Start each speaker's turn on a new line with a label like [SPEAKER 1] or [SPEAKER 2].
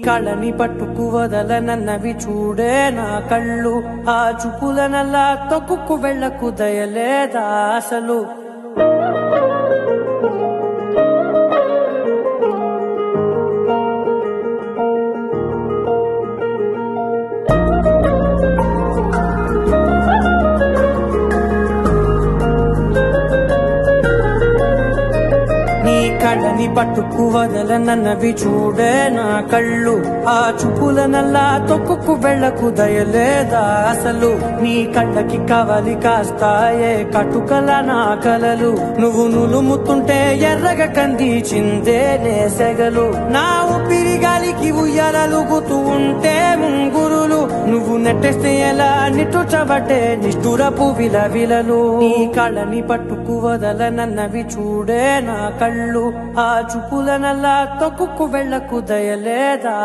[SPEAKER 1] కళని పట్టుకు వదలనన్నవి చూడే నా కళ్ళు, ఆ చూపులనల్లా తొక్కుకు వెళ్ళకు దయలేదా అసలు. కళ్ళని పట్టుకు వదలనన్నవి చూడే నా కళ్ళు, ఆ చూపులనల్లా తొక్కుకు వెళ్ళకు దయలేదా అసలు. నీ కళ్ళకి కవలి కాస్తాయే కటుకల నా కలలు, నువ్వు నులుముతుంటే ఎర్రగ కంది చిందేలే సెగలు. నా ఊపిరి గాలికి ఉయ్యాలలుగుతూ ఉంటే ముంగురులు, నువ్వు నెట్టేస్తే ఎలా నిట్టుచబట్టే నిష్ఠురపు విలవిలలు. నీ కళ్ళని పట్టుకు వదలనన్నవి చూడే నా కళ్ళు, ఆ చూపులనల్లా తొక్కుకు వెళ్ళకు దయలేదా.